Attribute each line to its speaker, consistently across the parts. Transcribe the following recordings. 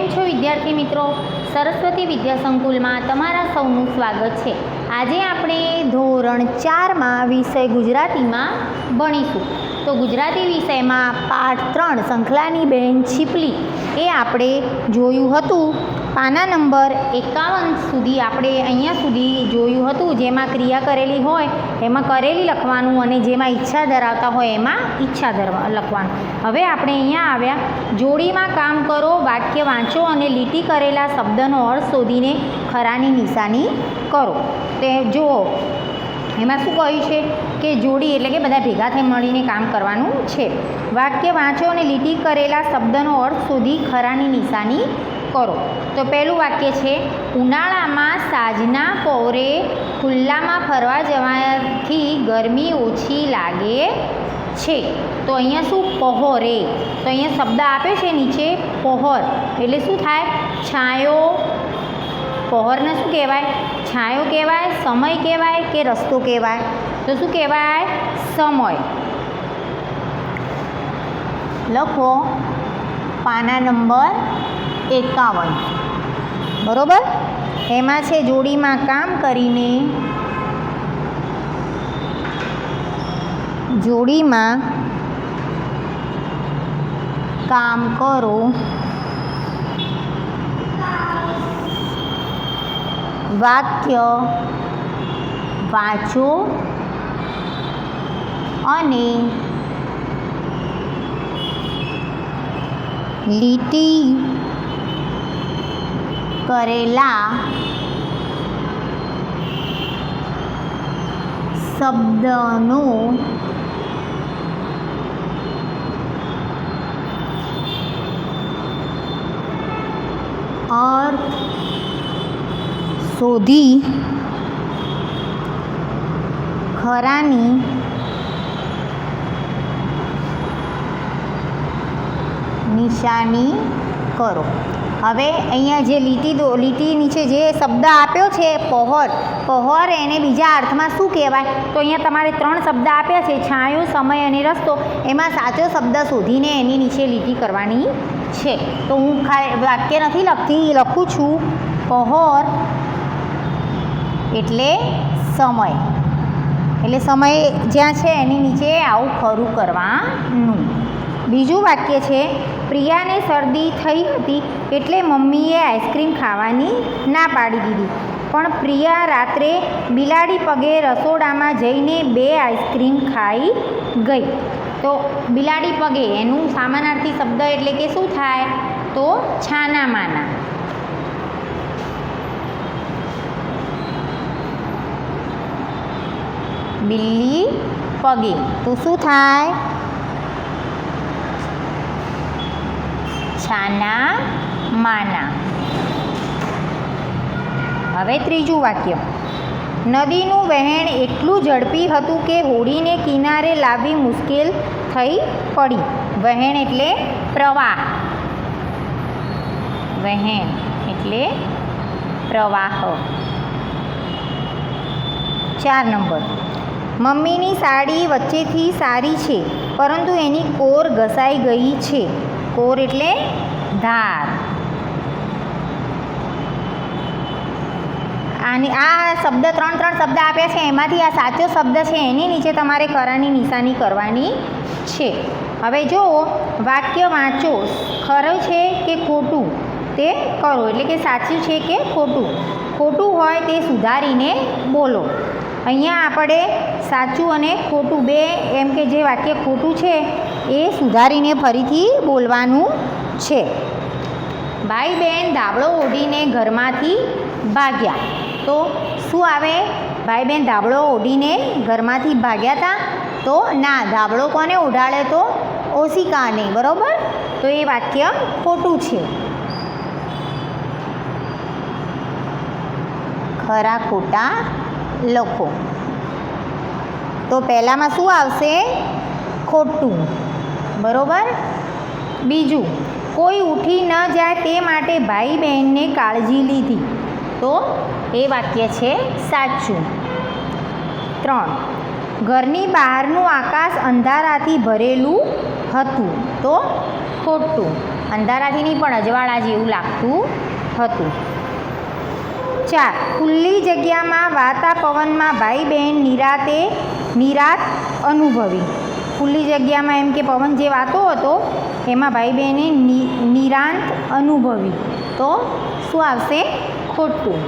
Speaker 1: કેમ છો વિદ્યાર્થી મિત્રો? સરસ્વતી વિદ્યા સંકુલમાં તમારા સૌનું સ્વાગત છે. આજે આપણે ધોરણ 4માં વિષય ગુજરાતીમાં ભણીશું. તો ગુજરાતી વિષયમાં પાઠ 3 શંખલાની બહેન છીપલી એ આપણે જોયું હતું. પાના નંબર 51 સુધી આપણે અહીંયા સુધી જોયું હતું. જેમાં ક્રિયા કરેલી હોય એમાં કરેલી લખવાનું અને જેમાં ઈચ્છા ધરાવતા હોય એમાં ઈચ્છા લખવાનું. હવે આપણે અહીંયા આવ્યા જોડીમાં કામ કરો, વાક્ય વાંચો અને લીટી કરેલા શબ્દનો અર્થ શોધીને ખરાની નિશાની કરો. તે જુઓ એમાં શું કહ્યું છે કે જોડી એટલે કે બધા ભેગા થઈ મળીને કામ કરવાનું છે. વાક્ય વાંચો અને લીટી કરેલા શબ્દનો અર્થ શોધી ખરાની નિશાની કરો. તો પહેલું વાક્ય છે, ઉનાળામાં સાંજના પહોરે ખુલ્લામાં ફરવા જવાથી ગરમી ઓછી લાગે છે. તો અહીંયા શું પહોરે, તો અહીંયા શબ્દ આપ્યો છે નીચે પહોર એટલે શું થાય? છાંયો. પહોરને શું કહેવાય? છાંયો કહેવાય, સમય કહેવાય કે રસ્તો કહેવાય? તો શું કહેવાય? સમય. લખો પાના નંબર 51 બરોબર. એમાં છે જોડીમાં કામ કરીને, જોડીમાં કામ કરો, વાક્ય વાંચો અને લીટી કરેલા શબ્દનો અર્થ શોધી ખરાની નિશાની કરો. હવે અહીંયા જે લીટી નીચે જે શબ્દ આપ્યો છે પહોર, પહોર એને બીજા અર્થમાં શું કહેવાય? તો અહીંયા તમારે 3 શબ્દ આપ્યા છે, છાંયો, સમય અને રસ્તો. એમાં સાચો શબ્દ શોધીને એની નીચે લીટી કરવાની છે. તો હું વાક્ય નથી લખતી, લખું છું પહોર એટલે સમય, એટલે સમય જ્યાં છે એની નીચે આવું ખરું કરવાનું. બીજું વાક્ય છે, પ્રિયાને શરદી થઈ હતી એટલે મમ્મીએ આઈસ્ક્રીમ ખાવાની ના પાડી દીધી, પણ પ્રિયા રાત્રે બિલાડી પગે રસોડામાં જઈને 2 આઈસ્ક્રીમ ખાઈ ગઈ. તો બિલાડી પગે એનું સામાનાર્થી શબ્દ એટલે કે શું થાય? તો છાના માના. બિલ્લી પગે તો શું થાય? છાના માના. હવે ત્રીજું વાક્ય, નદીનું વહેણ એટલું ઝડપી હતું કે હોડીને કિનારે લાવવી મુશ્કેલ થઈ પડી. વહેણ એટલે પ્રવાહ, વહેણ એટલે પ્રવાહ. 4 નંબર, મમ્મીની સાડી વચ્ચેથી સારી છે પરંતુ એની કોર ઘસાઈ ગઈ છે. કોર એટલે ધાર. અને આ શબ્દ 3 શબ્દ આપ્યા છે એમાંથી આ સાચો શબ્દ છે એની નીચે તમારે ખરાની નિશાની કરવાની છે. હવે જુઓ વાક્ય વાંચો, ખરું છે કે ખોટું તે કરો, એટલે કે સાચું છે કે ખોટું. ખોટું હોય તે સુધારીને બોલો. અહીંયા આપણે સાચું અને ખોટું બે એમ કે જે વાક્ય ખોટું છે એ સુધારીને ફરીથી બોલવાનું છે. ભાઈ બહેન ધાબળો ઓઢીને ઘરમાંથી ભાગ્યા. તો શું આવે? ભાઈ બહેન ધાબળો ઓઢીને ઘરમાંથી ભાગ્યા હતા? તો ના, ધાબળો કોને ઓઢાડે? તો ઓશિકાને. બરાબર. તો એ વાક્ય ખોટું છે. ખરા ખોટા લખો. તો પહેલામાં શું આવશે? ખોટું. બરાબર. બીજું, કોઈ ઉઠી ન જાય તે માટે ભાઈ બહેનને કાળજી લીધી. તો એ વાક્ય છે સાચું. 3, ઘરની બહારનું આકાશ અંધારાથી ભરેલું હતું. તો ખોટું. અંધારાથી નહીં પણ અજવાળા જેવું લાગતું હતું. 4. ખુલ્લી જગ્યામાં વાતા પવનમાં ભાઈ બહેન નિરાત અનુભવી. ખુલ્લી જગ્યામાં એમ કે પવન જે વાતો હતો એમાં ભાઈ બહેને નિરાંત અનુભવી. તો શું આવશે? ખોટું.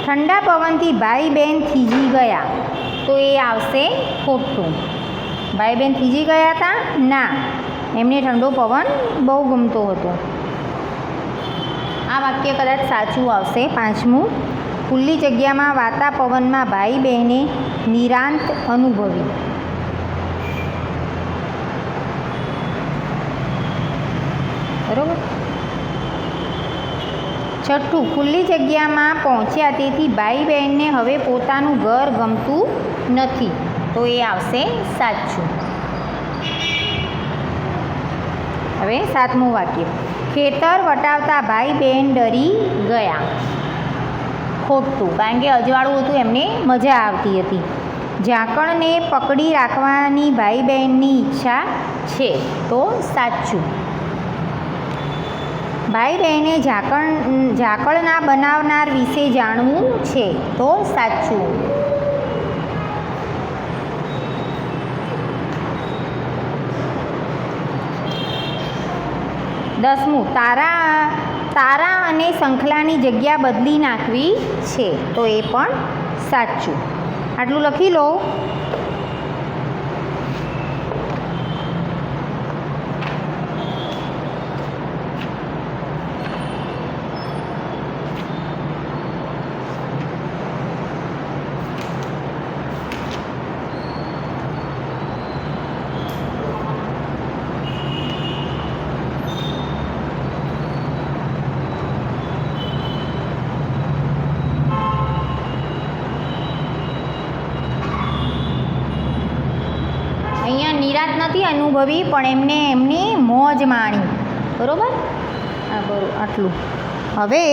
Speaker 1: ઠંડા પવનથી ભાઈ બહેન થીજી ગયા. તો એ આવશે ખોટું. ભાઈ બહેન થીજી ગયા હતા? ના, એમને ઠંડો પવન બહુ ગમતો હતો. આ વાક્ય કદાચ સાચું આવશે. 5મું, ખુલ્લી જગ્યામાં વાતા પવનમાં ભાઈ બહેને નિરાંત અનુભવી. બરોબર. 6. ખુલ્લી જગ્યામાં પહોંચ્યા તેથી ભાઈ બહેનને હવે પોતાનું ઘર ગમતું નથી. તો એ આવશે સાચું. હવે 7મું વાક્ય, ખેતર વટાવતા ભાઈ બહેન ડરી ગયા. ખોટું, કારણ કે અજવાળું હતું, એમને મજા આવતી હતી. ઝાકળને પકડી રાખવાની ભાઈ બહેનની ઈચ્છા છે. તો સાચું. ભાઈ બહેને ઝાકળના બનાવનાર વિશે જાણવું છે. તો સાચું. 10મું, તારા અને શંખલાની જગ્યા બદલી નાખવી છે. તો એ પણ સાચું. આટલું લખી લો. અહીંયા નિરાંત નથી અનુભવી, પણ એમને એમની મોજ માણી. બરાબર? હા, બરાબર. આટલું. હવે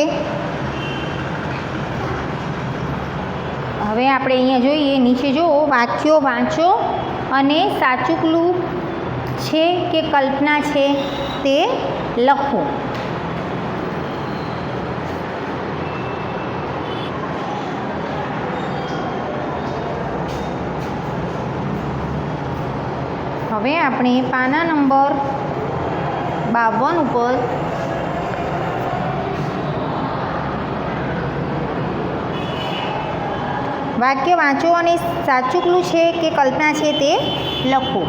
Speaker 1: આપણે અહીંયા જોઈએ, નીચે જો વાક્યો વાંચો અને સાચું ક્લુ છે કે કલ્પના છે તે લખો. હવે આપણે પાના નંબર 52 ઉપર વાક્ય વાંચો અને સાચું ક્લુ છે કે કલ્પના છે તે લખો.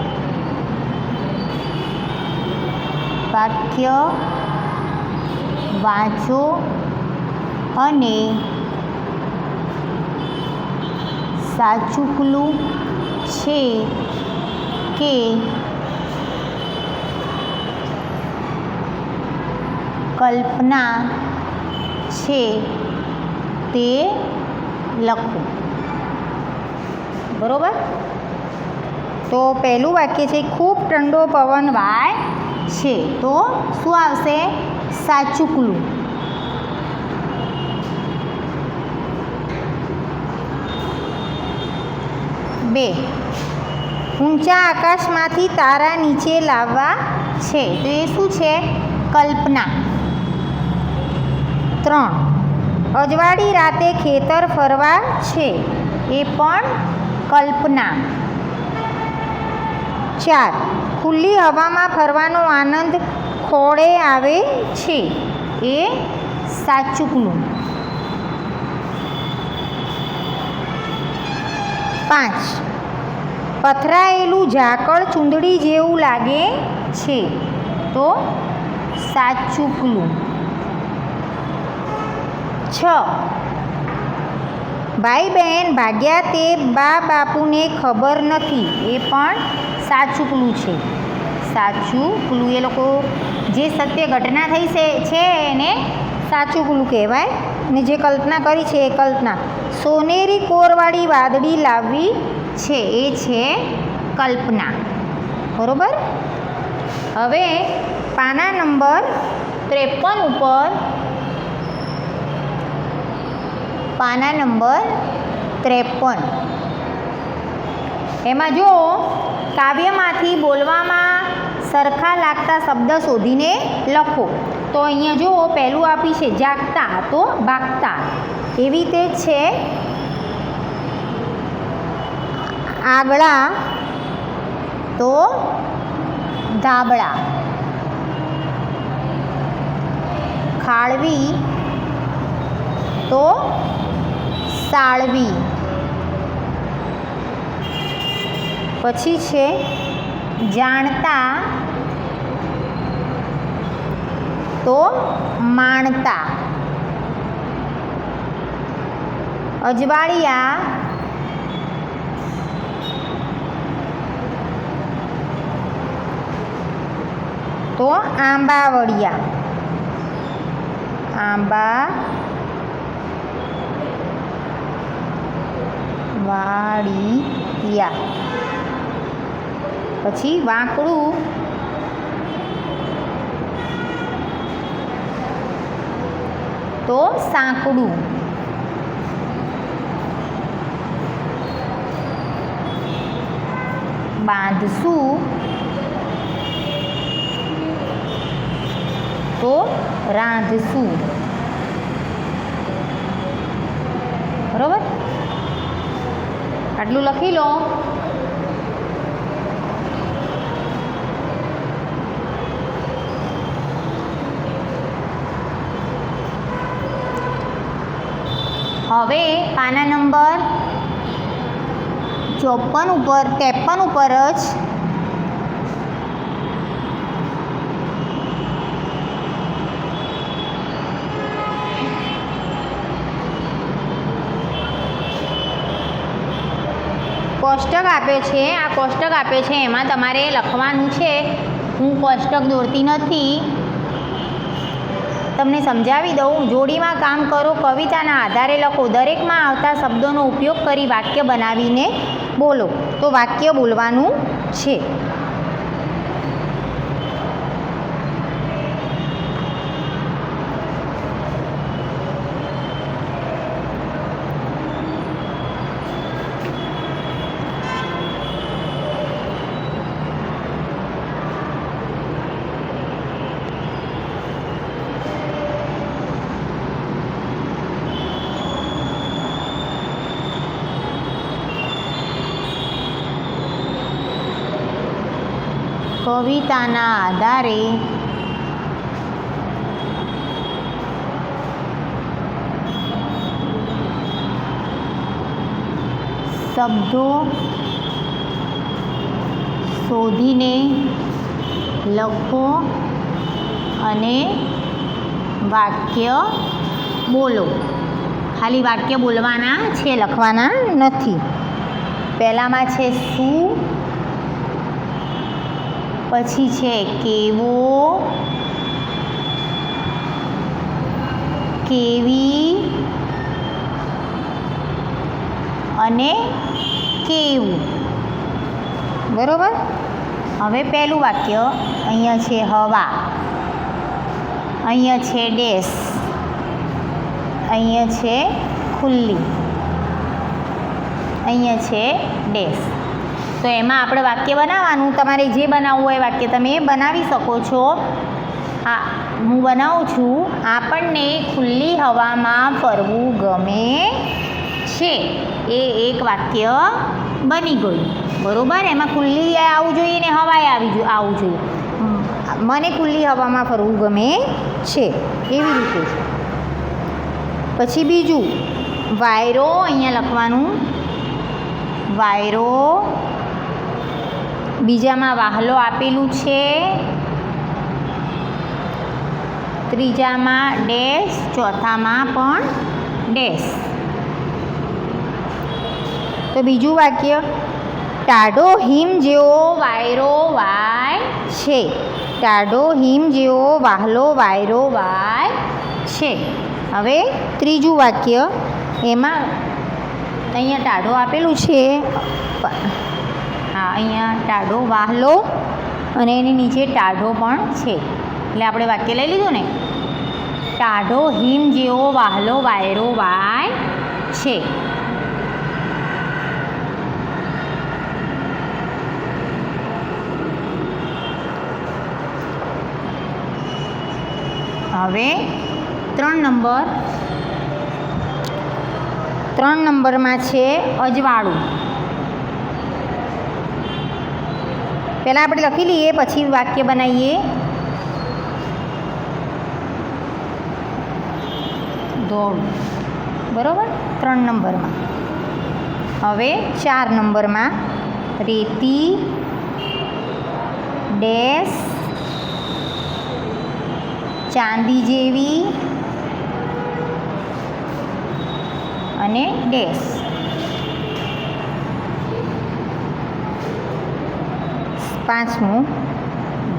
Speaker 1: વાક્ય વાંચો અને સાચું ક્લુ છે કે કલ્પના છે તે લખો. બરોબર? તો પહેલું વાક્ય છે, ખૂબ ઠંડો પવન વાય છે. તો શું આવશે? સાચું ક્લુ. બે, ઊંચા આકાશમાંથી તારા નીચે લાવવા છે. તો એ શું છે? કલ્પના. 3, અજવાળી રાતે ખેતર ફરવા છે. એ પણ કલ્પના. 4, ખુલ્લી હવામાં ફરવાનો આનંદ ખોળે આવે છે. એ સાચું ક્લુ. 5, પથરાયેલું ઝાકળ ચૂંદડી જેવું લાગે છે. તો સાચું ક્લુ. 6, ભાઈ બહેન ભાગ્યા તે બા બાપુને ખબર નથી. એ પણ સાચું ક્લુ છે. સાચું ક્લુ. એ લોકો જે સત્ય ઘટના થઈ છે એને સાચું ક્લુ કહેવાય, અને જે કલ્પના કરી છે એ કલ્પના. સોનેરી કોરવાળી વાદળી લાવવી છે. એ છે કલ્પના. બરોબર? હવે પાના નંબર 53 ઉપર પાના નંબર 53 એમાં જો કાવ્યમાંથી બોલવામાં સરખા લાગતા શબ્દ શોધીને લખો. તો અહીંયા જો પહેલું આપ્યું છે જાગતા, તો ભાગતા. એવી રીતે જ છે આગળા, તો ધાબળા. ખાળવી, તો સાળવી. પછી છે જાણતા, તો માણતા. અજવાળિયા, તો આંબાવડિયા. આંબાવાડિયા. પછી વાંકડું, તો સાંકડું. બાંધશું, તો રાંધશું. બરાબર, આટલું લખી લો. હવે પાના નંબર 53 ઉપર 53 ઉપર જ કોષ્ટક આપે છે. આ કોષ્ટક આપે છે એમાં તમારે લખવાનું છે. હું કોષ્ટક દોરતી નથી, તમને સમજાવી દઉં. જોડીમાં કામ કરો, કવિતાના આધારે લખો. દરેકમાં આવતા શબ્દોનો ઉપયોગ કરી વાક્ય બનાવીને બોલો. તો વાક્ય બોલવાનું છે. કવિતાના આધારે શબ્દો શોધીને લખો અને વાક્ય બોલો. ખાલી વાક્ય બોલવાના છે, લખવાના નથી. પહેલામાં છે શું, પછી છે કેવો, કેવી અને કેવું. બરાબર. હવે પહેલું વાક્ય, અહીંયા છે હવા, અહીંયા છે ડેશ, અહીંયા છે ખુલ્લી, અહીંયા છે ડેશ. તો એમાં આપણે વાક્ય બનાવવાનું. તમારે જે બનાવવું હોય વાક્ય તમે બનાવી શકો છો. હા, હું બનાવું છું. આપણને ખુલ્લી હવામાં ફરવું ગમે છે. એ એક વાક્ય બની ગયું. બરાબર. એમાં ખુલ્લી આવવું જોઈએ ને હવાએ આવવું જોઈએ. મને ખુલ્લી હવામાં ફરવું ગમે છે, એવી રીતે છે. પછી બીજું વાયરો, અહીંયા લખવાનું વાયરો. બીજામાં વાહલો આપેલું છે, ત્રીજામાં ડેશ, ચોથામાં પણ ડેશ. તો બીજું વાક્ય, ટાઢો હિમ જેવો વાયરો વાય છે. ટાઢો હિમ જેવો વાહલો વાયરો વાય છે. હવે ત્રીજું વાક્ય, એમાં અહીંયા ટાઢો આપેલું છે. હા, અહીંયા ટાઢો વાહલો અને એની નીચે ટાઢો પણ છે. એટલે આપણે વાક્ય લઈ લીધું ને, ટાઢો હિમ જેવો વાહલો વાયરો વાય છે. હવે 3 નંબરમાં છે અજવાળું. પહેલાં આપણે લખી લઈએ, પછી વાક્ય બનાવીએ. ધોળું. બરાબર, 3 નંબરમાં. હવે 4 નંબરમાં રેતી ડેશ ચાંદી જેવી અને ડેશ. 5મું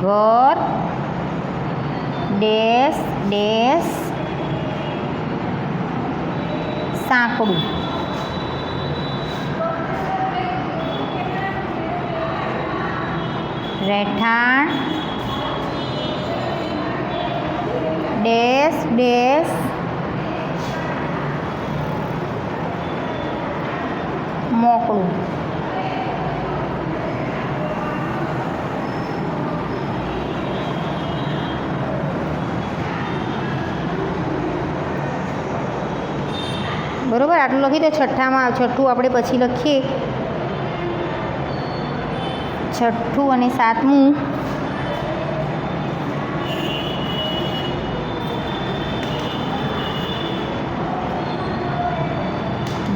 Speaker 1: ઘર ડેશ ડેશ સાંકડું. રહેઠાણ ડેશ ડેશ મોકળું. બરાબર, આટલું લખી દો. છઠ્ઠું આપણે પછી લખીએ. 6ઠું અને 7મું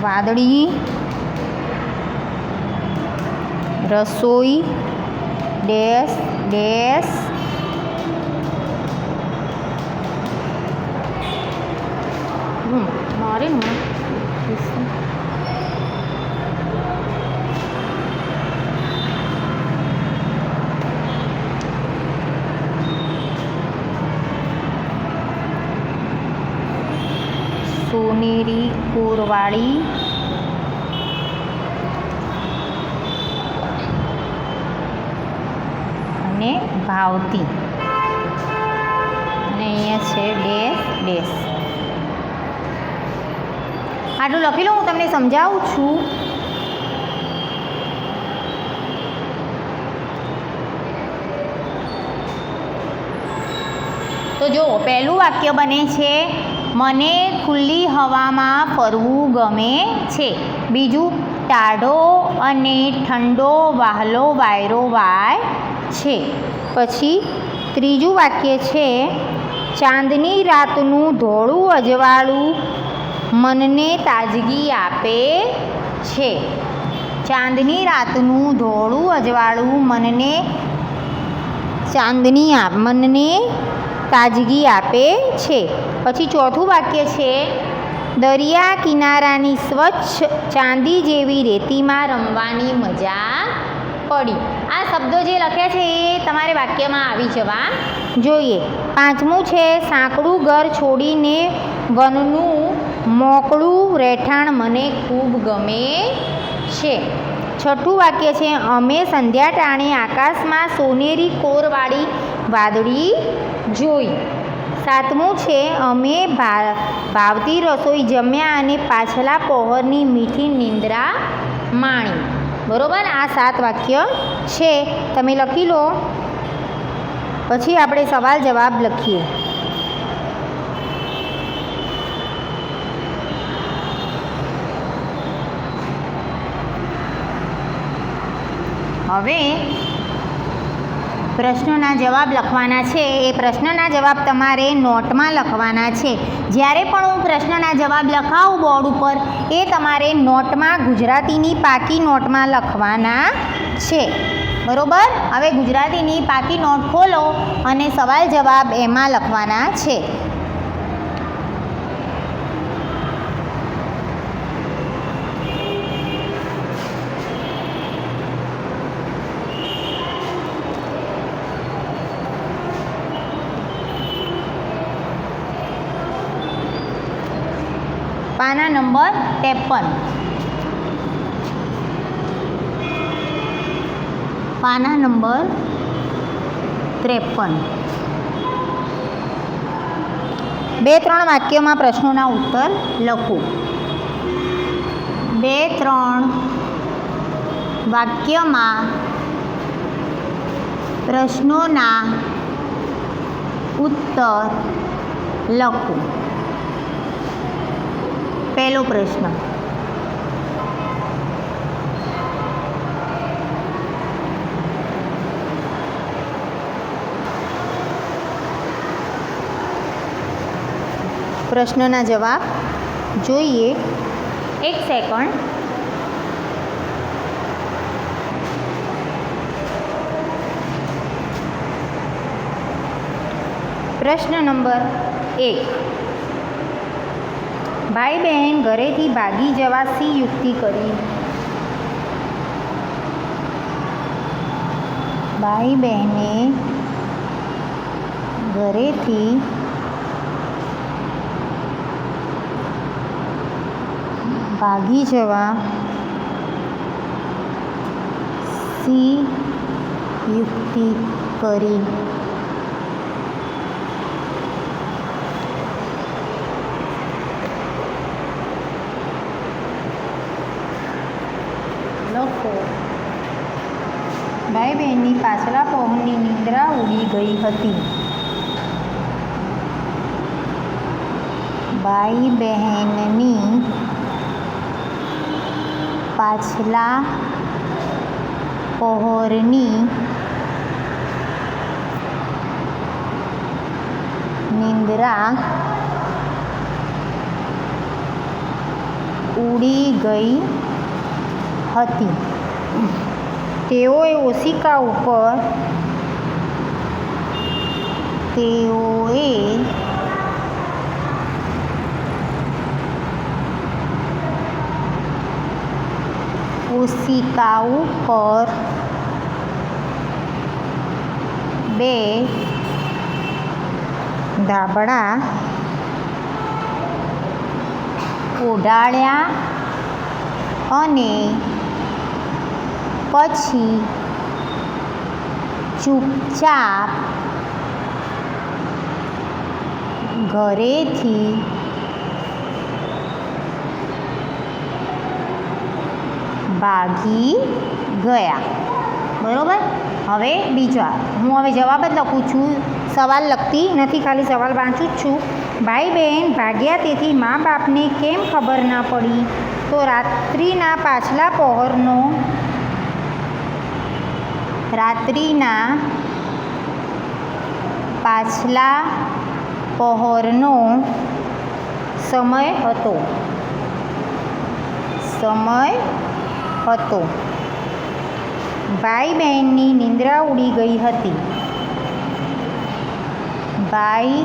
Speaker 1: વાદળી રસોઈ ડેશ ડેશ મારે સોનેરી કોરવાળી અને ભાવતી. અને અહીંયા છે ડેશ ડેશ. આટલું લખી લો, હું તમને સમજાવું છું. તો જો પહેલું વાક્ય બને છે મને ખુલ્લી હવામાં ફરવું ગમે છે. બીજું ટાઢો અને ઠંડો વહાલો વાયરો વાય છે. પછી ત્રીજું વાક્ય છે ચાંદની રાતનું ધોળું અજવાળું મનને તાજગી આપે છે. ચાંદની રાતનું ધોળું અજવાળું મનને તાજગી આપે છે. પછી ચોથું વાક્ય છે દરિયા કિનારાની સ્વચ્છ ચાંદી જેવી રેતીમાં રમવાની મજા પડી. આ શબ્દો જે લખ્યા છે એ તમારે વાક્યમાં આવી જવા જોઈએ. 5મું છે સાંકડું ઘર છોડીને વનનું મોકળું રહેઠાણ મને ખૂબ ગમે છે. 6ઠું વાક્ય છે અમે સંધ્યા ટાણે આકાશમાં સોનેરી કોરવાળી વાદળી જોઈ. 7મું છે અમે ભાવતી રસોઈ જમ્યા અને પાછલા પહોરની મીઠી નિંદ્રા માણી. બરાબર, આ 7 વાક્ય છે. તમે લખી લો, પછી આપણે સવાલ જવાબ લખીએ. હવે પ્રશ્નોના જવાબ લખવાના છે. એ પ્રશ્નના જવાબ તમારે નોટમાં લખવાના છે. જ્યારે પણ હું પ્રશ્નના જવાબ લખાવું બોર્ડ ઉપર, એ તમારે નોટમાં ગુજરાતીની પાકી નોટમાં લખવાના છે. બરાબર, હવે ગુજરાતીની પાકી નોટ ખોલો અને સવાલ જવાબ એમાં લખવાના છે. પાના નંબર 53. પાના નંબર 53. 2-3 વાક્યોમાં પ્રશ્નોના ઉત્તર લખો. 2-3 વાક્યમાં પ્રશ્નોના ઉત્તર લખવું. પહેલો પ્રશ્ન, પ્રશ્નના જવાબ જોઈએ. એક સેકન્ડ. પ્રશ્ન નંબર 1, ભાઈ બહેન ઘરેથી ભાગી જવા શી યુક્તિ કરી? ભાઈ બહેને ઘરેથી ભાગી જવા શી યુક્તિ કરી? લખો. ભાઈ બહેનની પાછલા પહોરની નિંદ્રા ઉડી ગઈ હતી. ભાઈ બહેનની પાછલા પહોરની નિંદ્રા ઉડી ગઈ હતી. તેઓએ ઓશિકા ઉપર બે ધાબળા ઓઢાડ્યા અને પછી ચૂપચાપ ઘરેથી ભાગી ગયા. બરાબર. હવે બીજા, હું હવે જવાબ જ લખું છું, સવાલ લખતી નથી, ખાલી સવાલ વાંચું જ છું. ભાઈ બહેન ભાગ્યા તેથી મા બાપને કેમ ખબર ના પડી? તો રાત્રિના પાછલા પહોરનો સમય હતો. ભાઈ બહેનની નિંદ્રા ઉડી ગઈ હતી. ભાઈ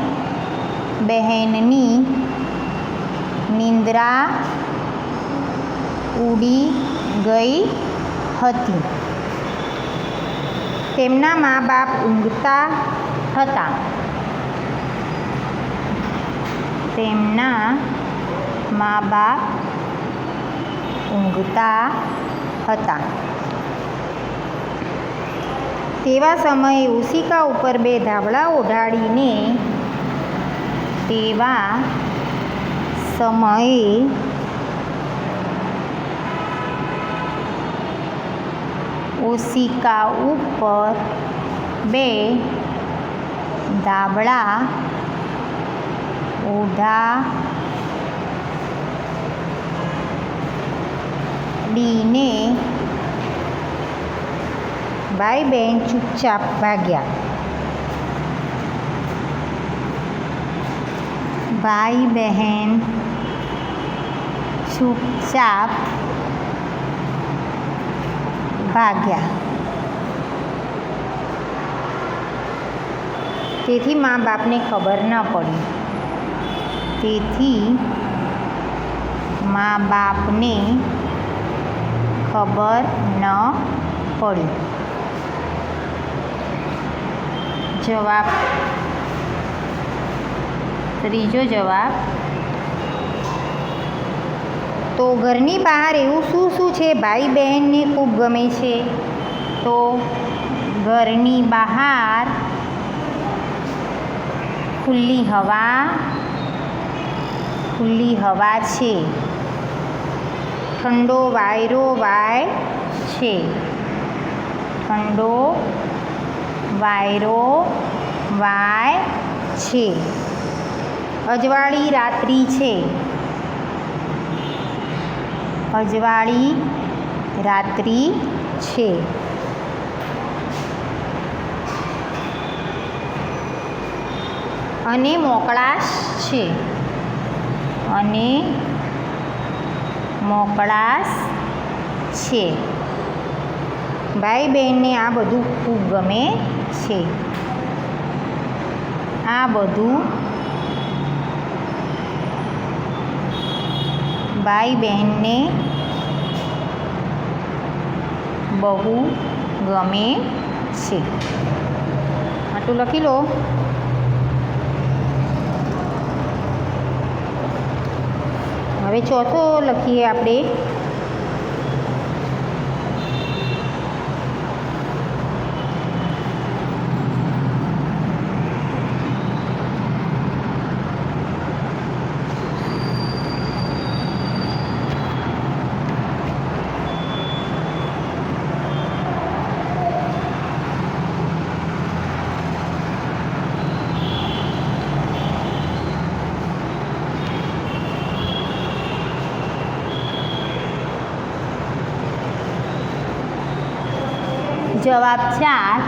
Speaker 1: બહેનની નિંદ્રા ઉડી ગઈ હતી. તેમના મા બાપ ઊંઘતા હતા. તેવા સમયે ઓશિકા ઉપર બે ધાબળા ઓઢાડીને ઓશિકા ઉપર બે ધાબળા ઓઢાડીને ભાઈ બહેન ચૂપચાપ ભાગ્યા. ભાઈ બહેન ચૂપચાપ ભાગ્યા. તેથી મા બાપને ખબર ન પડી. જવાબ, ત્રીજો જવાબ, તો ઘરની બહાર એવું શું છે ભાઈ બહેનને ખૂબ ગમે છે? તો ઘરની બહાર ખુલ્લી હવા છે, ઠંડો વાયરો વાય છે. અજવાળી રાત્રિ છે. અજવાળી રાત્રિ છે. અને મોકળાશ છે. અને મોકળાશ છે. ભાઈ બહેનને આ બધું ખૂબ ગમે છે. આ બધું ભાઈ બહેનને બહુ ગમે છે. આટલું લખી લો. હવે ચોથો લખીએ આપણે. જવાબ 4.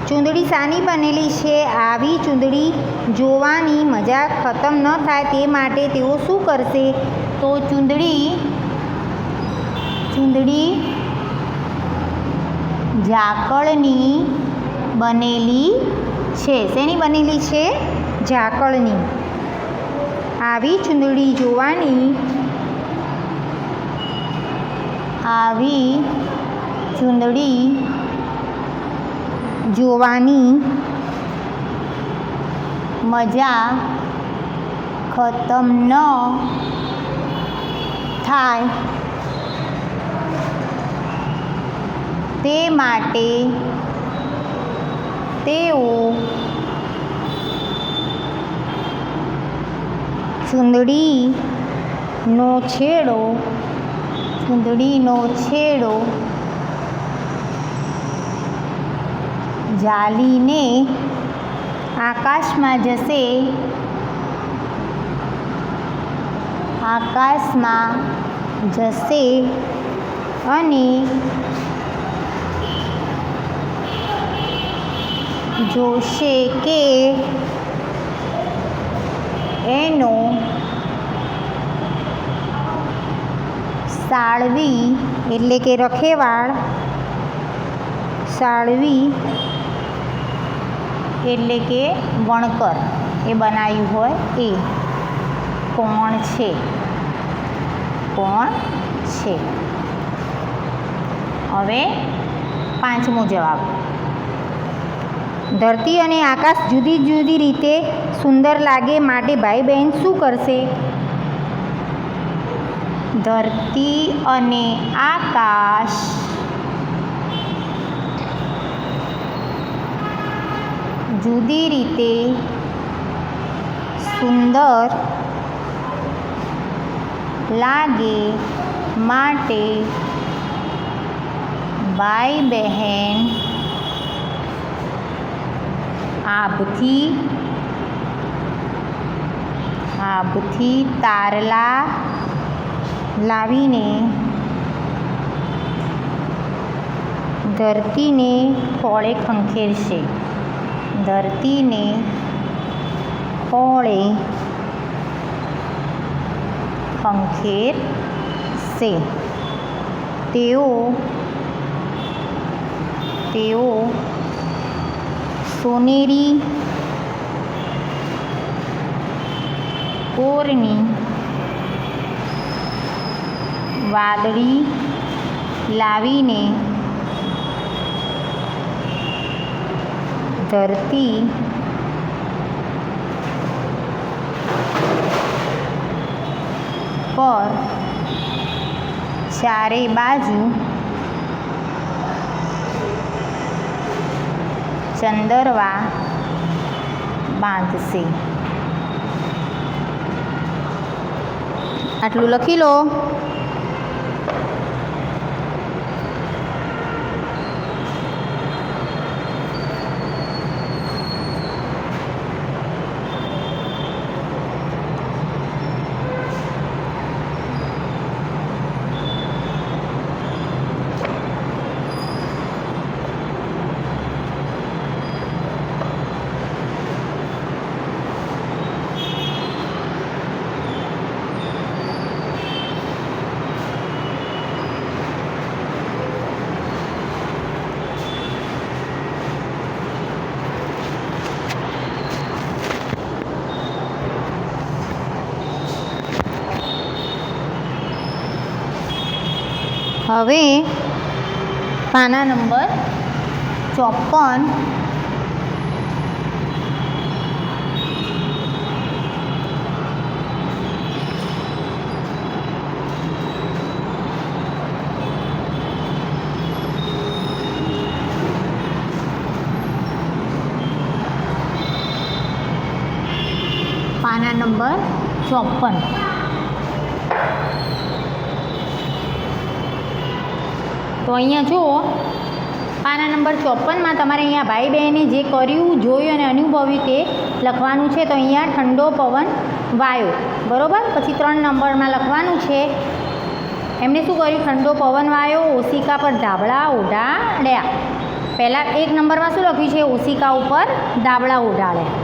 Speaker 1: ચૂંદડી શાની બનેલી છે? આવી ચૂંદડી જોવાની મજા ખતમ ન થાય તે માટે તેઓ શું કરશે? તો ચૂંદડી ઝાકળની બનેલી છે. શેની બનેલી છે? ઝાકળની. આવી ચૂંદડી જોવાની મજા ખતમ ન થાય તે માટે તેઓ ચૂંદડીનો છેડો ઝાલીને આકાશમાં જશે અને જોશે કે એનો સાળવી એટલે કે રખેવાળ, સાળવી એટલે કે વણકર એ બનાવ્યું હોય એ કોણ છે? હવે 5મો જવાબ. ધરતી અને આકાશ જુદી જુદી રીતે સુંદર લાગે માટે ભાઈ બહેન શું કરશે? ધરતી અને આકાશ જુદી રીતે સુંદર લાગે માટે ભાઈ બહેન આભથી તારલા લાવીને ધરતીને ખોળે ખંખેરશે. તેઓ સોનેરી કોરની વાદળી લાવીને ધરતી પર ચારે બાજુ ચંદરવા બાંધશે. આટલું લખી લો. હવે પાના નંબર 54 પાના નંબર 54 તો અહીંયા જુઓ પાના નંબર 54માં તમારે અહીંયા ભાઈ બહેને જે કર્યું જોયું અને અનુભવ્યું તે લખવાનું છે. તો અહીંયા ઠંડો પવન વાયો, બરાબર. પછી 3 નંબરમાં લખવાનું છે એમણે શું કર્યું? ઠંડો પવન વાયો, ઓશિકા પર ધાબળા ઓઢાડ્યા. પહેલાં 1 નંબરમાં શું લખ્યું છે? ઓશિકા ઉપર ધાબળા ઓઢાડ્યા.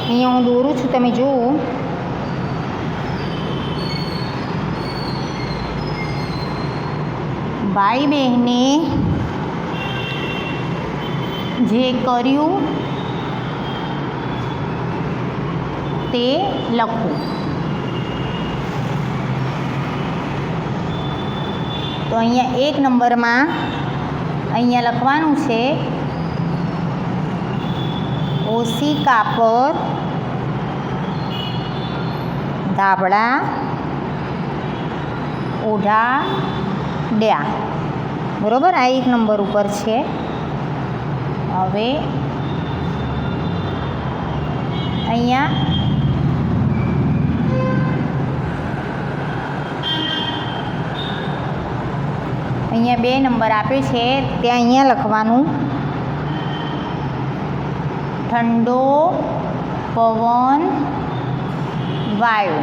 Speaker 1: અહીંયા હું દોરું છું, તમે જુઓ. ભાઈ બહેને જે કર્યું તે લખવું. તો અહીંયા 1 નંબરમાં અહીંયા લખવાનું છે ઓશિકા પર ધાબળા ઓઢાડ્યા, બરાબર. આ 1 નંબર ઉપર છે. હવે અહીંયા 2 નંબર આપે છે ત્યાં અહીંયા લખવાનું ઠંડો પવન વાયો.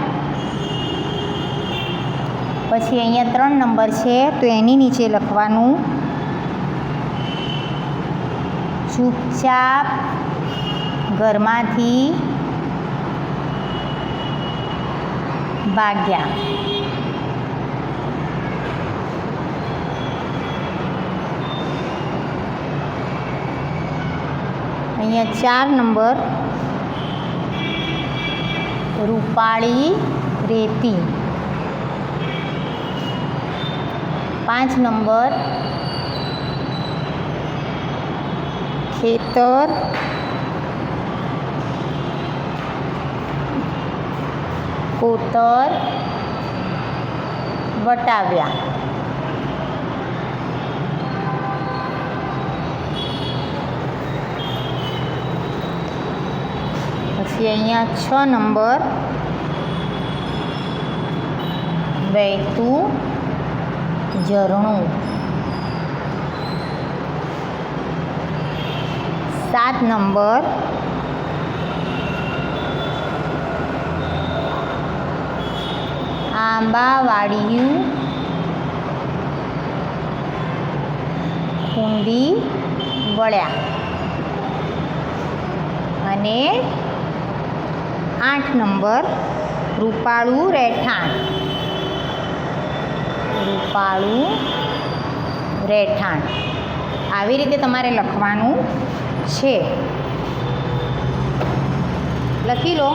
Speaker 1: પછી અહીંયા 3 નંબર છે તો એની નીચે લખવાનું ચૂપચાપ ઘરમાંથી ભાગ્યા. અહીંયા 4 નંબર રૂપાળી રેતી. 5 નંબર ખેતર કોતર વટાવ્યા. પછી અહીંયા 6 નંબર વહેતું ઝરણું. 7 નંબર આંબાવાડિયું કુંડી વળ્યા. અને 8 નંબર રૂપાળું રહેઠાણ. રૂપાળું રહેઠાણ. આવી રીતે તમારે લખવાનું છે. લખી લો.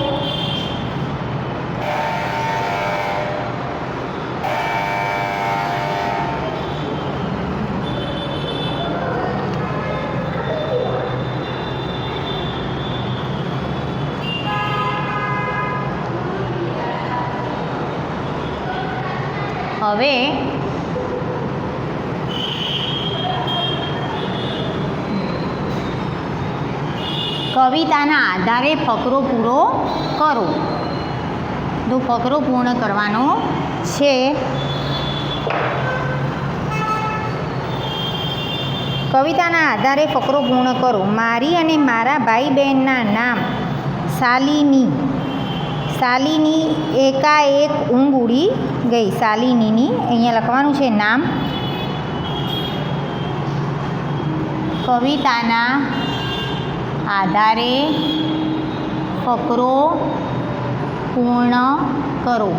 Speaker 1: હવે કવિતાના આધારે ફકરો પૂરો કરો. તો ફકરો પૂર્ણ કરવાનો છે. કવિતાના આધારે ફકરો પૂર્ણ કરો. મારી અને મારા ભાઈ બહેનના નામ શાલિની. શાલિની એકાએક ઊંઘ ઉડી ગઈ. શાલિનીની અહીંયા લખવાનું છે નામ. કવિતાના આધારે ફકરો પૂર્ણ કરો.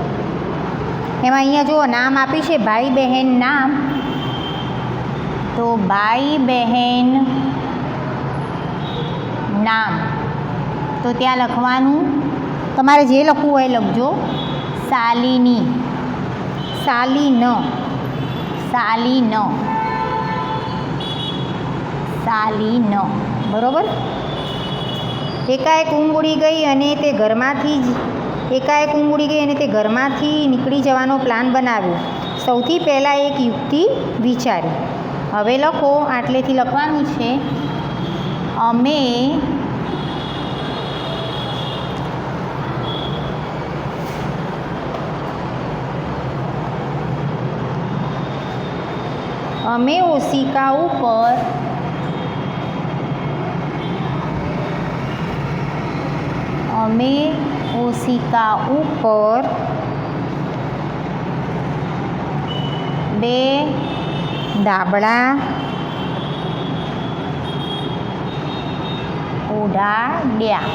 Speaker 1: એમાં અહીંયા જુઓ નામ આપ્યું છે ભાઈ બહેન નામ. તો ભાઈ બહેન નામ તો ત્યાં લખવાનું તમારે જે લખવું હોય લખજો. શાલિની, શાલિન, શાલીન, શાલીન, બરોબર. એકાએક ઊંઘ ઉડી ગઈ અને તે ઘરમાંથી નીકળી જવાનો પ્લાન બનાવ્યો. સૌથી પહેલાં એક યુક્તિ વિચારી. હવે લખો, આટલેથી લખવાનું છે અમે ઓશિકા ઉપર બે ધાબળા ઉડાડ્યા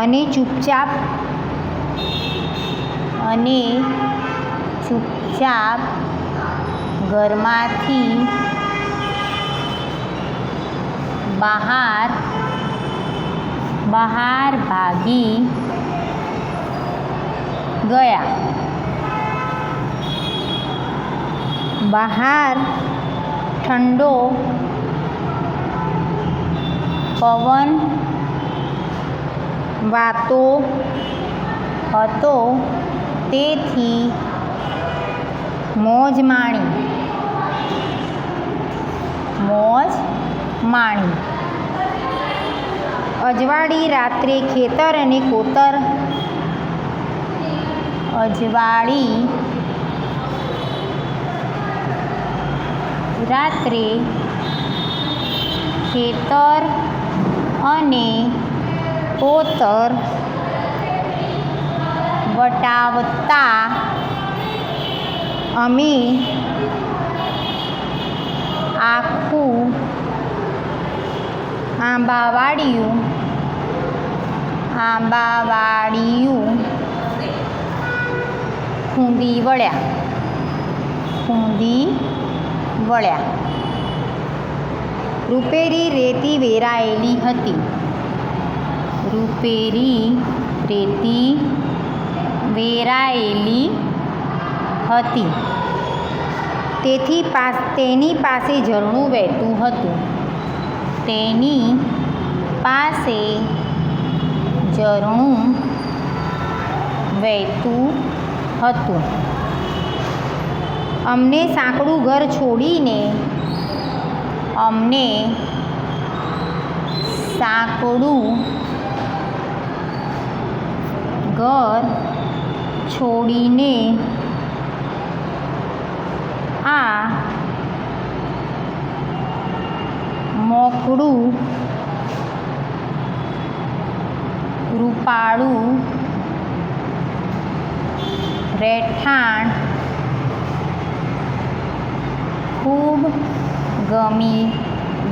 Speaker 1: અને ચૂપચાપ ઘરમાંથી બહાર ભાગી ગયા. બહાર ઠંડો પવન વાતો હતો, તેથી મોજ માણી. અજવાળી રાત્રે ખેતર અને કોતર વટાવતા અમે આખું આંબાવાડિયું ખૂંદી વળ્યા. રૂપેરી રેતી વેરાયેલી હતી. તેની પાસે ઝરણું વહેતું હતું. અમને સાંકડું ઘર છોડીને આ મોકળું રૂપાળું રહેઠાણ ખૂબ ગમી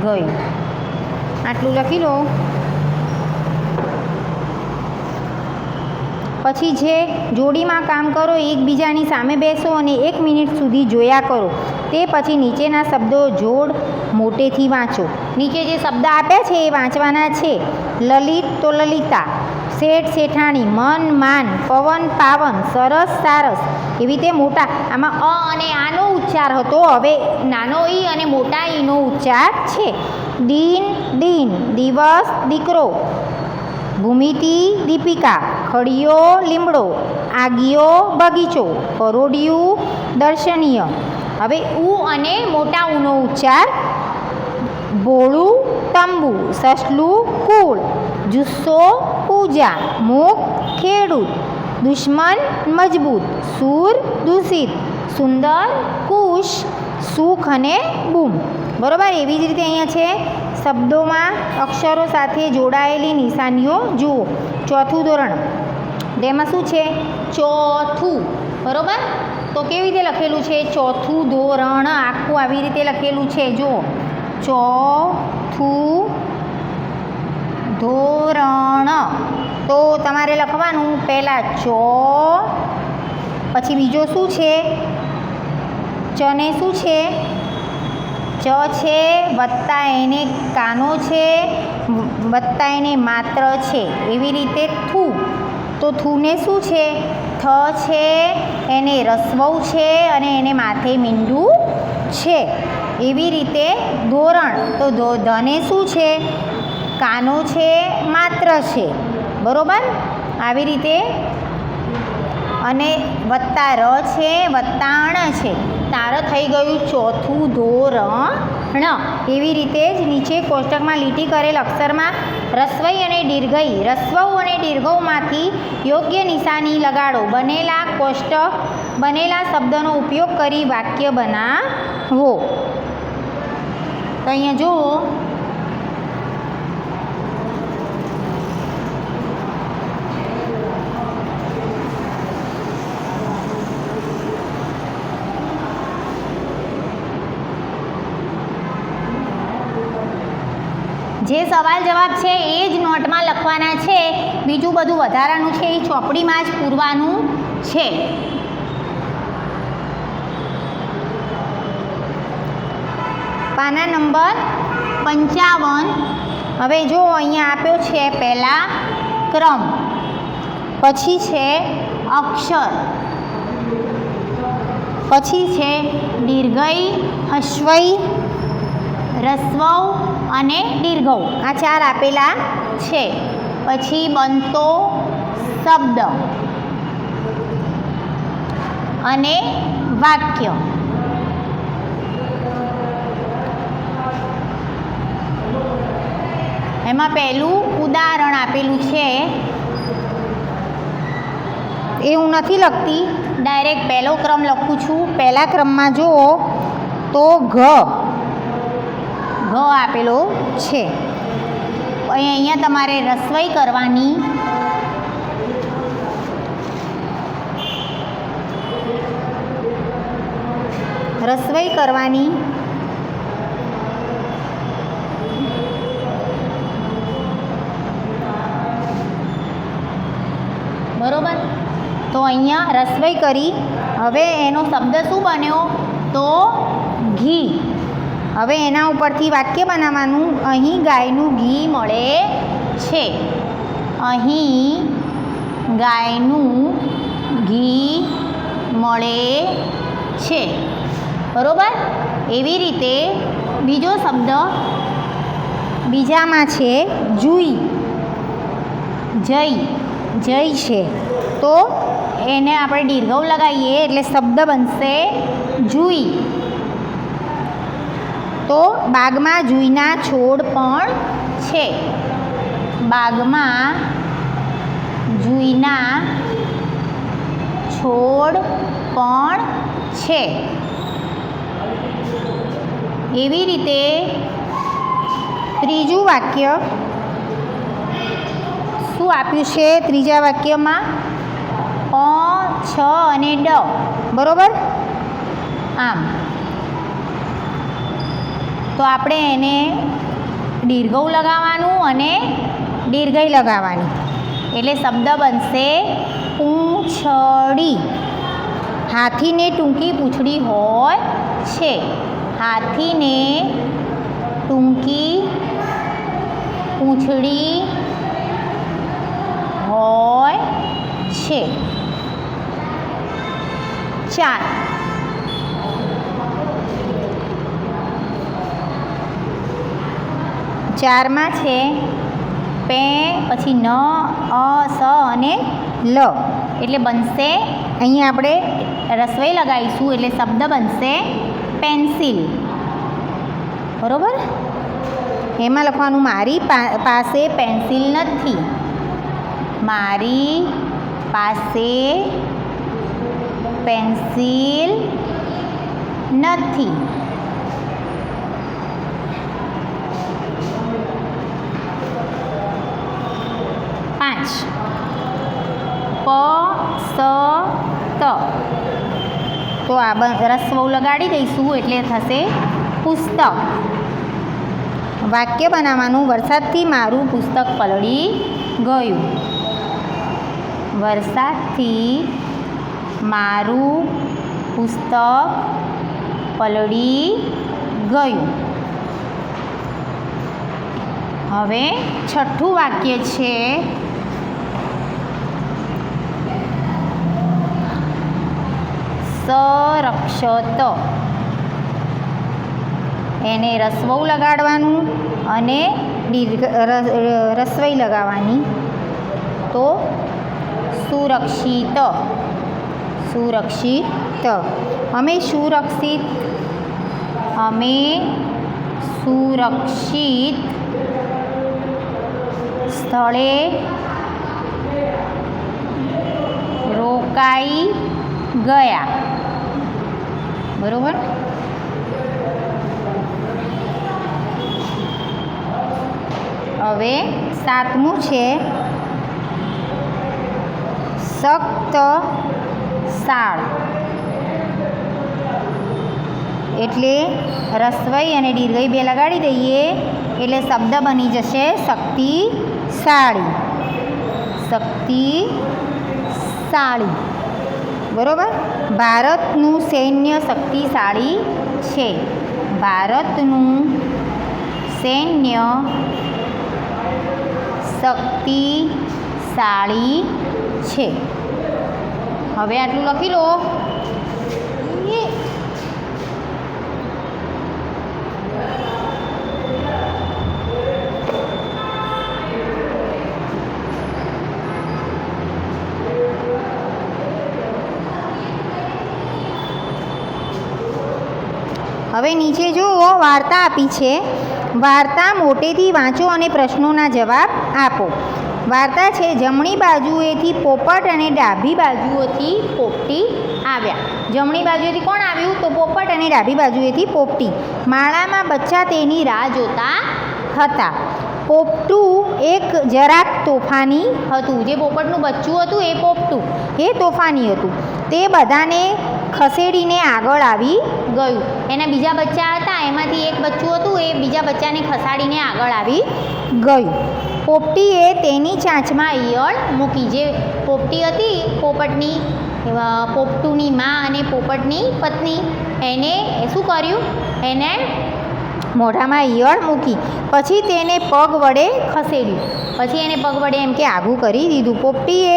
Speaker 1: ગયું. આટલું લખી લો. પછી જે જોડીમાં કામ કરો, એકબીજાની સામે બેસો અને 1 મિનિટ સુધી જોયા કરો. તે પછી નીચેના શબ્દો જોડ મોટેથી વાંચો. નીચે જે શબ્દ આપ્યા છે એ વાંચવાના છે. લલિત તો લલિતા, શેઠ શેઠાણી, મન માન, પવન પાવન, સરસ સારસ. એવી રીતે મોટા, આમાં અને આનો ઉચ્ચાર હતો, હવે નાનો ઈ અને મોટા ઈનો ઉચ્ચાર છે. દિન દીન, દિવસ દીકરો, ભૂમિતિ દીપિકા, ખડીયો લીમડો, આગિયો બગીચો, પરોડિયું દર્શનીય. હવે ઉ અને મોટા ઉનો ઉચ્ચાર. ભોળું તંબુ, સસલું કુળ, જુસ્સો પૂજા, મૂક ખેડૂત, દુશ્મન મજબૂત, સૂર દૂષિત, સુંદર કુશ, સુખ અને બૂમ. બરાબર. એવી જ રીતે અહીંયા છે શબ્દોમાં અક્ષરો સાથે જોડાયેલી નિશાનીઓ જુઓ. 4થું ધોરણ, તેમાં શું છે? ચોથું. બરાબર. તો કેવી રીતે લખેલું છે? 4થું ધોરણ આખું આવી રીતે લખેલું છે. જુઓ, 4થું ધોરણ. તો તમારે લખવાનું પહેલાં પછી બીજો શું છે? ચને શું છે? ચ છે, વત્તા એને કાનો છે, વત્તા એને માત્ર છે. એવી રીતે થું. તો થુને શું છે? થ છે એને રસ્વઉ છે અને એને માથે મીંડું છે. એવી રીતે ધોરણ, તો ધને શું છે? કાનો છે, માત્ર છે. બરાબર? આવી રીતે. અને વત્તા ર છે, વત્તા અણ છે. તાર થઈ ગયું ચોથું ધોરણ. એવી રીતે જ નીચે કોષ્ટકમાં લીટી કરેલ અક્ષરમાં રસ્વઈ અને દીર્ઘઈ, રસ્વઉ અને દીર્ઘઉમાંથી યોગ્ય નિશાની લગાડો. બનેલા શબ્દનો ઉપયોગ કરી વાક્ય બનાવો. તો અહીંયા જુઓ, જે સવાલ જવાબ છે એ જ નોટમાં લખવાના છે. બીજું બધું વધારાનું છે એ ચોપડીમાં જ પૂરવાનું છે. પાના નંબર 55. હવે જો અહીંયા આપ્યો છે પહેલા ક્રમ, પછી છે અક્ષર, પછી છે દીર્ઘઈ, હસ્વઈ, રસ્વઉ અને દીર્ઘઉ. આ 4 આપેલા છે. પછી બનતો શબ્દ અને વાક્ય. એમાં પહેલું ઉદાહરણ આપેલું છે એ હું નથી લખતી, ડાયરેક્ટ પહેલો ક્રમ લખું છું. પહેલા ક્રમમાં જુઓ તો ઘ આપેલો છે. અહીંયા તમારે રસોઈ કરવાની. બરોબર? તો અહીંયા રસોઈ કરી. હવે એનો શબ્દ શું બન્યો? તો ઘી. હવે એના ઉપરથી વાક્ય બનાવવાનું. અહીં ગાયનું ઘી મળે છે. અહીં ગાયનું ઘી મળે છે. બરોબર? એવી રીતે બીજો શબ્દ બીજામાં છે જુઈ. જય છે. તો એને આપણે દીર્ઘઉ લગાવીએ એટલે શબ્દ બનશે જુઈ. તો બાગમાં જુઈના છોડ પણ છે. બાગમાં જુઈના છોડ પણ છે. એવી રીતે ત્રીજું વાક્ય શું આપ્યું છે? ત્રીજા વાક્યમાં પ, છ અને ડ. બરોબર? આમ તો આપણે એને દીર્ઘઉ લગાવવાનું અને દીર્ઘઈ લગાવવાની. એટલે શબ્દ બનશે પૂંછડી. હાથીને ટૂંકી પૂંછડી હોય છે. હાથીને ટૂંકી પૂંછડી હોય છે. 4 4માં છે પે, પછી ન, અ, સ અને લ. એટલે બનશે, અહીંયા આપણે રસોઈ લગાવીશું એટલે શબ્દ બનશે પેન્સિલ. બરોબર? એમાં લખવાનું મારી પાસે પેન્સિલ નથી. મારી પાસે પેન્સિલ નથી. પ, સ, ત. તો આ રસ્વ લગાડી દઈશું એટલે થશે પુસ્તક. વાક્ય બનાવવાનું. વરસાદથી મારું પુસ્તક પલળી ગયું. વરસાદથી મારું પુસ્તક પલળી ગયું. હવે છઠ્ઠું વાક્ય છે સરક્ષત, એને રસ્વઉ લગાડવાનું અને રસ્વઈ લગાવવાની. તો સુરક્ષિત, સુરક્ષિત. અમે સુરક્ષિત સ્થળે રોકાઈ ગયા. બરોબર. હવે 7મું છે શક્તશાળ. એટલે રસ્વઈ અને દીર્ઘઈ બે લગાડી દઈએ એટલે શબ્દ બની જશે શક્તિશાળી, શક્તિશાળી. બરાબર. ભારતનું સૈન્ય શક્તિશાળી છે. ભારતનું સૈન્ય શક્તિશાળી છે. હવે આટલું લખી લો. હવે નીચે જુઓ, વાર્તા આપી છે. વાર્તા મોટેથી વાંચો અને પ્રશ્નોના જવાબ આપો. વાર્તા છે જમણી બાજુએથી પોપટ અને ડાબી બાજુએથી પોપટી આવ્યા. જમણી બાજુએથી કોણ આવ્યું? તો પોપટ અને ડાબી બાજુએથી પોપટી. માળામાં બચ્ચા તેની રાહ જોતા હતા. પોપટું એક જરાક તોફાની હતું. જે પોપટનું બચ્ચું હતું એ પોપટું એ તોફાની હતું. તે બધાને ખસેડીને આગળ આવી ગયું. એના બીજા બચ્ચા હતા, એમાંથી એક બચ્ચું હતું એ બીજા બચ્ચાને ખસાડીને આગળ આવી ગયું. પોપટીએ તેની ચાંચમાં ઈયળ મૂકી. જે પોપટી હતી પોપટની, પોપટુની માં અને પોપટની પત્ની, એને શું કર્યું? એને મોઢામાં ઈયળ મૂકી. પછી તેને પગ વડે ખસેડ્યું. પછી એને પગ વડે એમ કે આઘું કરી દીધું. પોપટીએ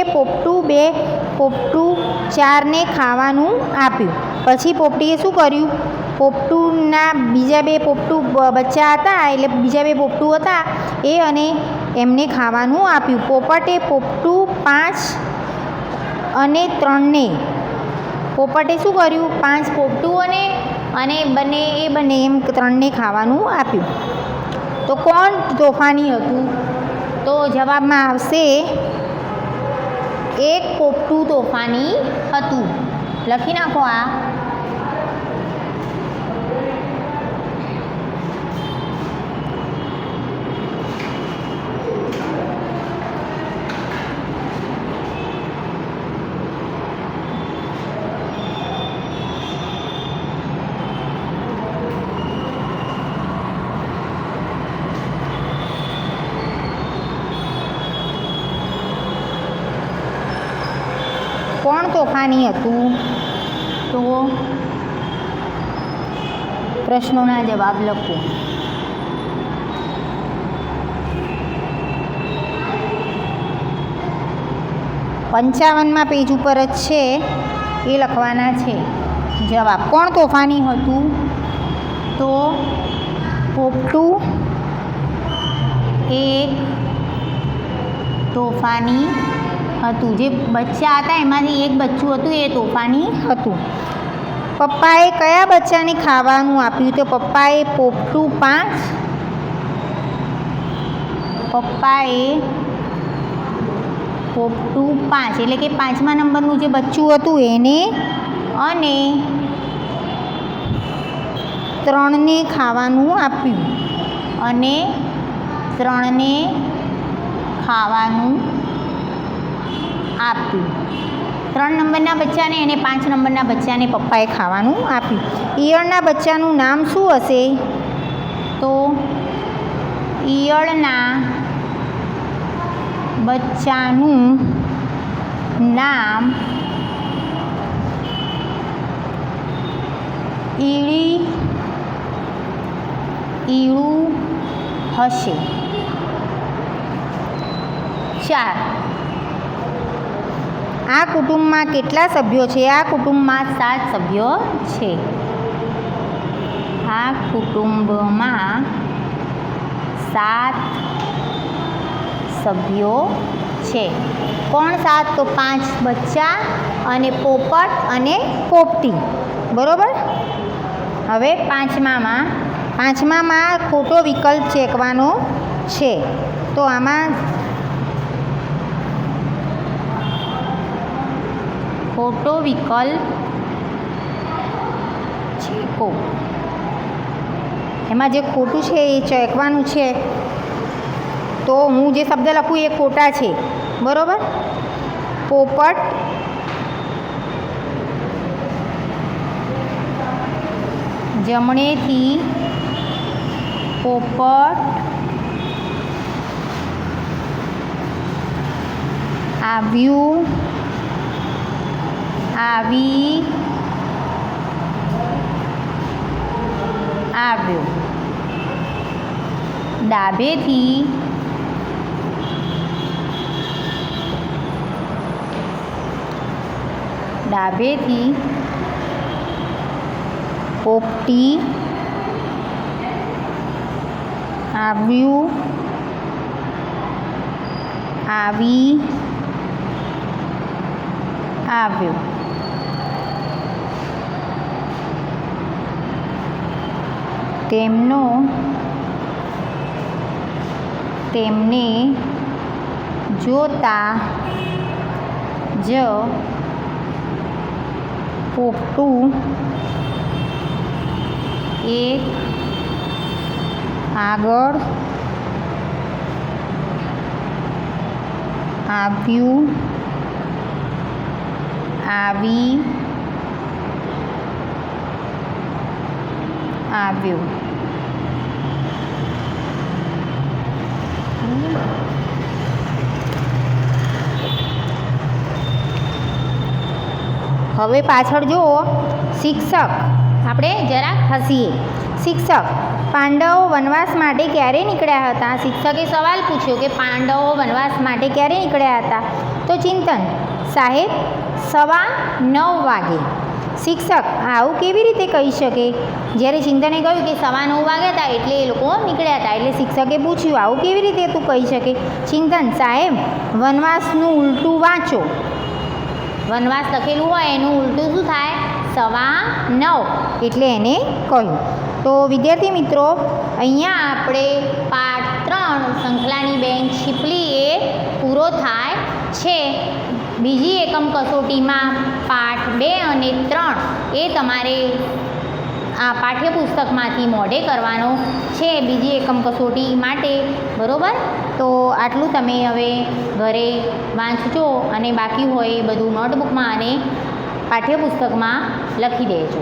Speaker 1: પોપટું 4ને ખાવાનું આપ્યું. પછી પોપટીએ શું કર્યું? પોપટુના બીજા 2 પોપટું બચ્ચા હતા, એટલે બીજા 2 પોપટું હતા એ અને એમને ખાવાનું આપ્યું. પોપટે પોપટું 5 અને 3ને, પોપટે શું કર્યું? 5 પોપટું અને બંને એમ 3ને ખાવાનું આપ્યું. તો કોણ તોફાની હતું? તો જવાબમાં આવશે એક પોપટું તોફાની હતું. લખી નાખો આ. કોણ તોફાની હતું? તો પ્રશ્નોના જવાબ લખો. પંચાવનમાં પેજ ઉપર જ છે એ લખવાના છે જવાબ. કોણ તોફાની હતું? તો પોપટું એક તોફાની હતું. જે બચ્ચા હતા એમાંથી એક બચ્ચું હતું એ તોફાની હતું. પપ્પાએ કયા બચ્ચાને ખાવાનું આપ્યું? તો પપ્પાએ પોપટું 5, પપ્પાએ પોપટું 5 એટલે કે 5મા નંબરનું જે બચ્ચું હતું એને અને 3ને ખાવાનું આપ્યું. અને 3ને ખાવાનું આપ્યું. 3 નંબરના બચ્ચાને અને 5 નંબરના બચ્ચાને પપ્પાએ ખાવાનું આપ્યું. ઈયળના બચ્ચાનું નામ શું હશે? તો ઈયળના બચ્ચાનું નામ ઈળું હશે. 4 આ કુટુંબમાં કેટલા સભ્યો છે? આ કુટુંબમાં 7 સભ્યો છે. આ કુટુંબમાં 7 સભ્યો છે. કોણ 7? તો 5 બચ્ચા અને પોપટ અને પોપટી. બરાબર. હવે પાંચમામાં ખોટો વિકલ્પ ચેકવાનો છે. તો આમાં ખોટો વિકલ્પ ચેકો. એમાં જે ખોટું છે એ ચેકવાનું છે. તો હું જે શબ્દ લખું એ ખોટા છે. બરાબર. પોપટ જમણેથી પોપટ આવ્યું આવ્યો. ડાબેથી પોપટી આવ્યો. તેમને જોતા જ પોપટું એક આગળ આવ્યું હવે પાછળ જુઓ. શિક્ષક, આપણે જરાક હસીએ. શિક્ષક, પાંડવો વનવાસ માટે ક્યારે નીકળ્યા હતા? શિક્ષકે સવાલ પૂછ્યો કે પાંડવો વનવાસ માટે ક્યારે નીકળ્યા હતા? તો ચિંતન, સાહેબ 9:15 વાગે. શિક્ષક આવું કેવી રીતે કહી શકે? જ્યારે ચિંતને કહ્યું કે 9:15 વાગ્યા હતા એટલે એ લોકો નીકળ્યા હતા, એટલે શિક્ષકે પૂછ્યું આવું કેવી રીતે તું કહી શકે? ચિંતન, સાહેબ વનવાસનું ઉલટું વાંચો. વનવાસ લખેલું હોય એનું ઉલટું શું થાય? 9:15. એટલે એને કહ્યું. તો વિદ્યાર્થી મિત્રો, અહીંયા આપણે પાઠ 3 શૃંખલાની બેન છીપલી એ પૂરો થાય છે. બીજી એકમ કસોટીમાં પાઠ 2 અને 3 એ તમારે આ પાઠ્યપુસ્તકમાંથી મોઢે કરવાનો છે બીજી એકમ કસોટી માટે. બરાબર. તો આટલું તમે હવે ઘરે વાંચજો અને બાકી હોય એ બધું નોટબુકમાં અને પાઠ્યપુસ્તકમાં લખી દેજો.